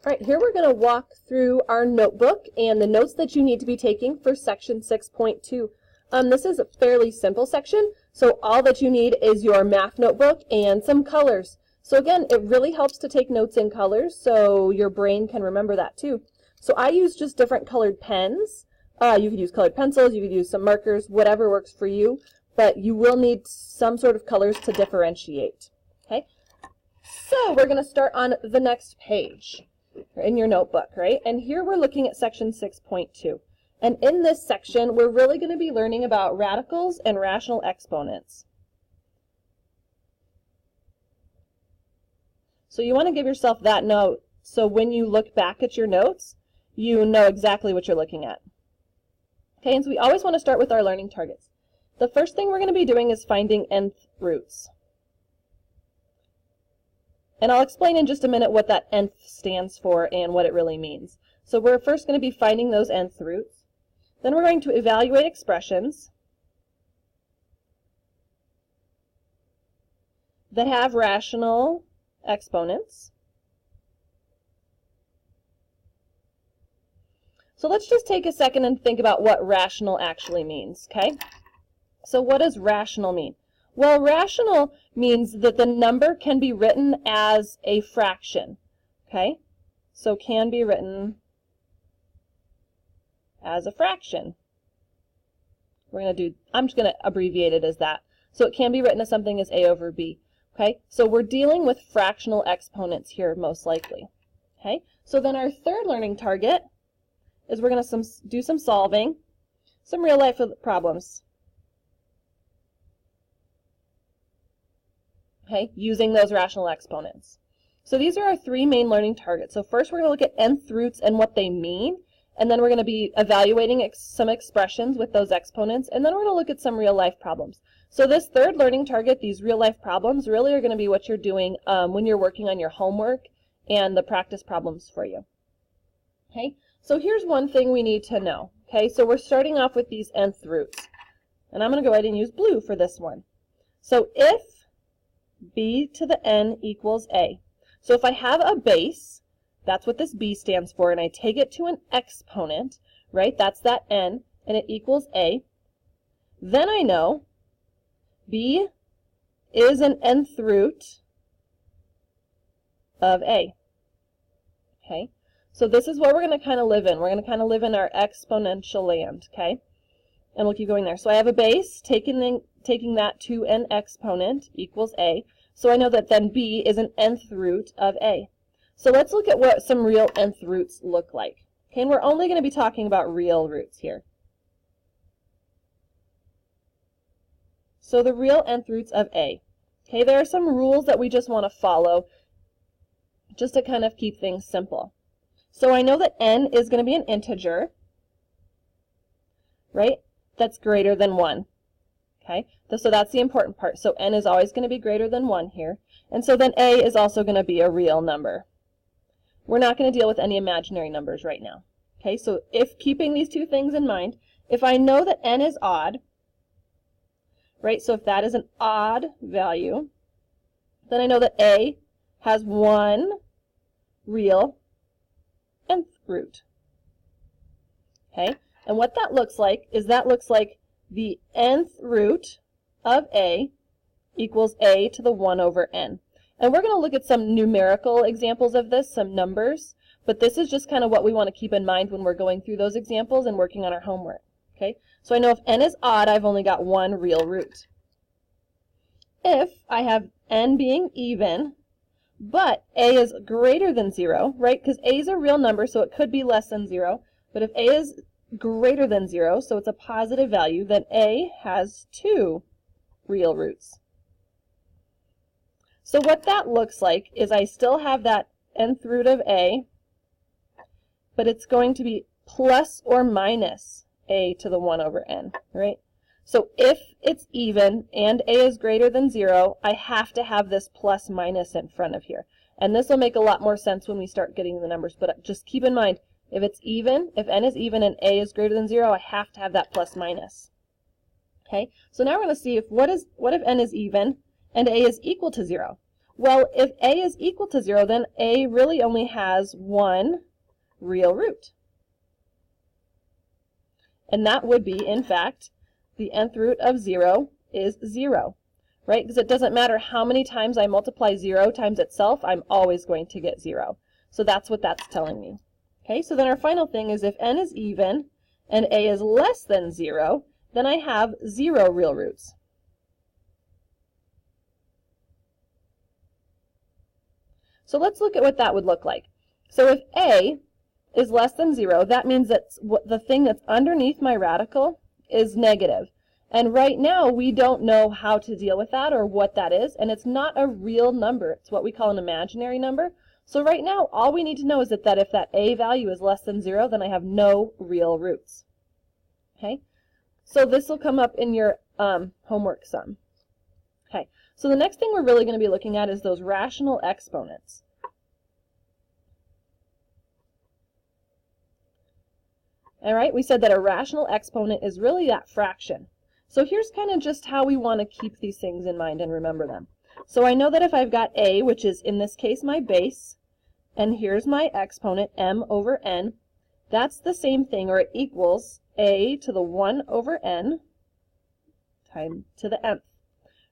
All right, here we're going to walk through our notebook and the notes that you need to be taking for section 6.2. This is a fairly simple section, so all that you need is your math notebook and some colors. So again, it really helps to take notes in colors so your brain can remember that too. So I use just different colored pens. You could use colored pencils, you could use some markers, whatever works for you, but you will need some sort of colors to differentiate. Okay, so we're going to start on the next page in your notebook, right? And here we're looking at section 6.2. And in this section, we're really going to be learning about radicals and rational exponents. So you want to give yourself that note so when you look back at your notes, you know exactly what you're looking at. Okay, and so we always want to start with our learning targets. The first thing we're going to be doing is finding nth roots. And I'll explain in just a minute what that nth stands for and what it really means. So we're first going to be finding those nth roots. Then we're going to evaluate expressions that have rational exponents. So let's just take a second and think about what rational actually means, okay? So what does rational mean? Well, rational means that the number can be written as a fraction, okay? So can be written as a fraction. I'm just going to abbreviate it as that. So it can be written as something as a over b, okay? So we're dealing with fractional exponents here most likely, okay? So then our third learning target is we're going to do some solving, some real life problems. Okay, using those rational exponents. So these are our three main learning targets. So first we're going to look at nth roots and what they mean, and then we're going to be evaluating some expressions with those exponents, and then we're going to look at some real life problems. So this third learning target, these real life problems, really are going to be what you're doing when you're working on your homework and the practice problems for you. Okay, so here's one thing we need to know. Okay, so we're starting off with these nth roots, and I'm going to go ahead and use blue for this one. So if b to the n equals a. So if I have a base, that's what this b stands for, and I take it to an exponent, right? That's that n, and it equals a. Then I know b is an nth root of a. Okay? So this is what we're going to kind of live in. We're going to kind of live in our exponential land, okay? And we'll keep going there. So I have a base, taking that to an exponent equals a. So I know that then b is an nth root of a. So let's look at what some real nth roots look like. Okay, and we're only going to be talking about real roots here. So the real nth roots of a. Okay, there are some rules that we just want to follow just to kind of keep things simple. So I know that n is going to be an integer, right? That's greater than 1. Okay, so that's the important part. So n is always going to be greater than 1 here. And so then a is also going to be a real number. We're not going to deal with any imaginary numbers right now. Okay, so if keeping these two things in mind, if I know that n is odd, right, so if that is an odd value, then I know that a has one real nth root. Okay, and what that looks like is the nth root of a equals a to the 1 over n. And we're going to look at some numerical examples of this, some numbers, but this is just kind of what we want to keep in mind when we're going through those examples and working on our homework. Okay, so I know if n is odd, I've only got one real root. If I have n being even, but a is greater than 0, right, because a is a real number, so it could be less than 0, but if a is greater than 0, so it's a positive value, then a has 2 real roots. So what that looks like is I still have that nth root of a, but it's going to be plus or minus a to the 1 over n, right? So if it's even and a is greater than 0, I have to have this plus minus in front of here. And this will make a lot more sense when we start getting the numbers, but just keep in mind, if it's even, if n is even and a is greater than 0, I have to have that plus minus. Okay, so now we're going to see if what if n is even and a is equal to 0. Well, if a is equal to 0, then a really only has one real root. And that would be, in fact, the nth root of 0 is 0, right? Because it doesn't matter how many times I multiply 0 times itself, I'm always going to get 0. So that's what that's telling me. Okay, so then our final thing is if n is even and a is less than 0, then I have 0 real roots. So let's look at what that would look like. So if a is less than 0, that means that the thing that's underneath my radical is negative. And right now, we don't know how to deal with that or what that is, and it's not a real number. It's what we call an imaginary number. So right now, all we need to know is that if that a value is less than 0, then I have no real roots. Okay? So this will come up in your homework sum. Okay, so the next thing we're really going to be looking at is those rational exponents. All right, we said that a rational exponent is really that fraction. So here's kind of just how we want to keep these things in mind and remember them. So I know that if I've got a, which is in this case my base, and here's my exponent, m over n, that's the same thing, or it equals a to the 1 over n times to the nth,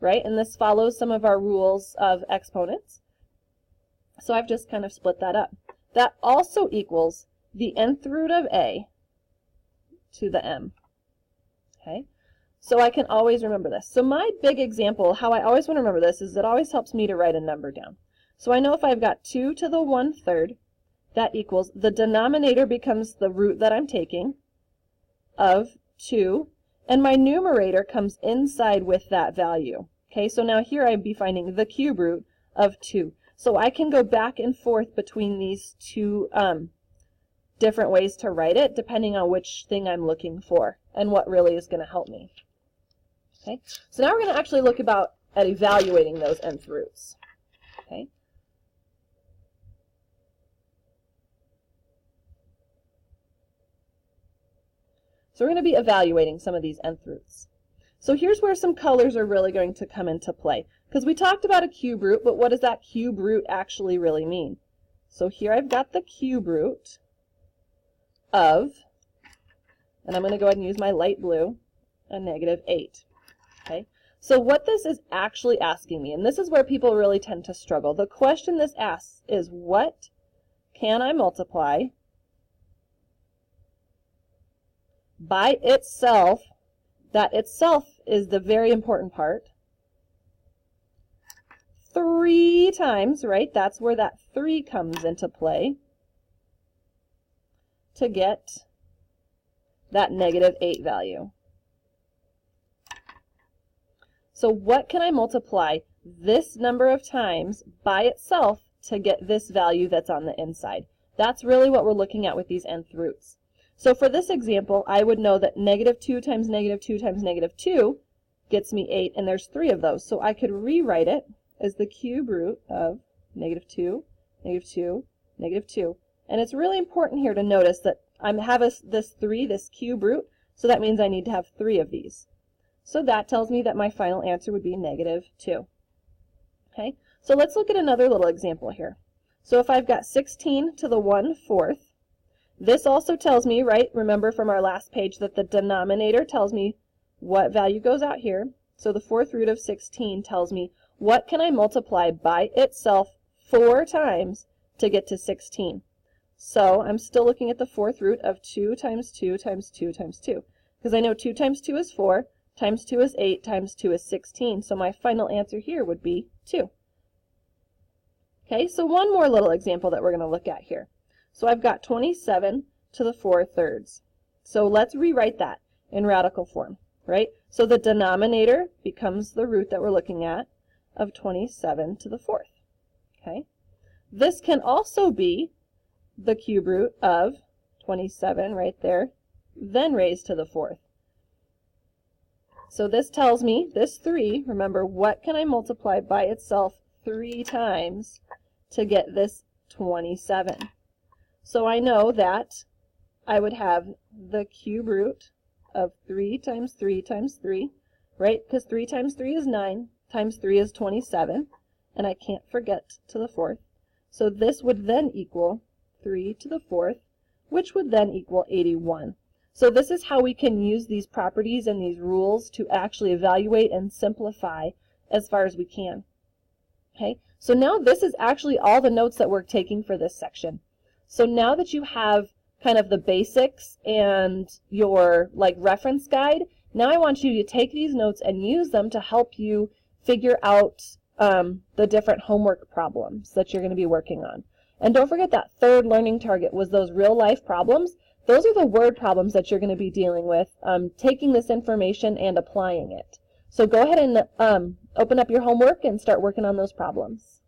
right? And this follows some of our rules of exponents. So I've just kind of split that up. That also equals the nth root of a to the m. Okay? So I can always remember this. So my big example, how I always want to remember this, is it always helps me to write a number down. So I know if I've got 2 to the 1/3, that equals, the denominator becomes the root that I'm taking of 2, and my numerator comes inside with that value. Okay, so now here I'd be finding the cube root of 2. So I can go back and forth between these two different ways to write it, depending on which thing I'm looking for and what really is going to help me. Okay, so now we're going to actually look at evaluating those nth roots. Okay. So we're going to be evaluating some of these nth roots. So here's where some colors are really going to come into play. Because we talked about a cube root, but what does that cube root actually really mean? So here I've got the cube root of, and I'm going to go ahead and use my light blue, a -8. Okay? So what this is actually asking me, and this is where people really tend to struggle, the question this asks is, what can I multiply by itself? That itself is the very important part. 3 times, right? That's where that 3 comes into play to get that -8 value. So what can I multiply this number of times by itself to get this value that's on the inside? That's really what we're looking at with these nth roots. So for this example, I would know that -2 times -2 times -2 gets me 8, and there's 3 of those. So I could rewrite it as the cube root of -2, -2, -2. And it's really important here to notice that I have this 3, this cube root, so that means I need to have 3 of these. So that tells me that my final answer would be -2. Okay, so let's look at another little example here. So if I've got 16 to the 1/4, this also tells me, right, remember from our last page that the denominator tells me what value goes out here. So the 4th root of 16 tells me what can I multiply by itself 4 times to get to 16. So I'm still looking at the 4th root of 2 times 2 times 2 times 2. Because I know 2 times 2 is 4, times 2 is 8, times 2 is 16. So my final answer here would be 2. Okay, so one more little example that we're going to look at here. So I've got 27 to the 4/3. So let's rewrite that in radical form, right? So the denominator becomes the root that we're looking at of 27 to the 4th. Okay, this can also be the cube root of 27 right there, then raised to the 4th. So this tells me, this 3, remember, what can I multiply by itself 3 times to get this 27? So I know that I would have the cube root of 3 times 3 times 3, right? Because 3 times 3 is 9, times 3 is 27. and I can't forget to the fourth. So this would then equal 3 to the fourth, which would then equal 81. So this is how we can use these properties and these rules to actually evaluate and simplify as far as we can. Okay, so now this is actually all the notes that we're taking for this section. So now that you have kind of the basics and your reference guide, now I want you to take these notes and use them to help you figure out the different homework problems that you're going to be working on. And don't forget that third learning target was those real life problems. Those are the word problems that you're going to be dealing with, taking this information and applying it. So go ahead and open up your homework and start working on those problems.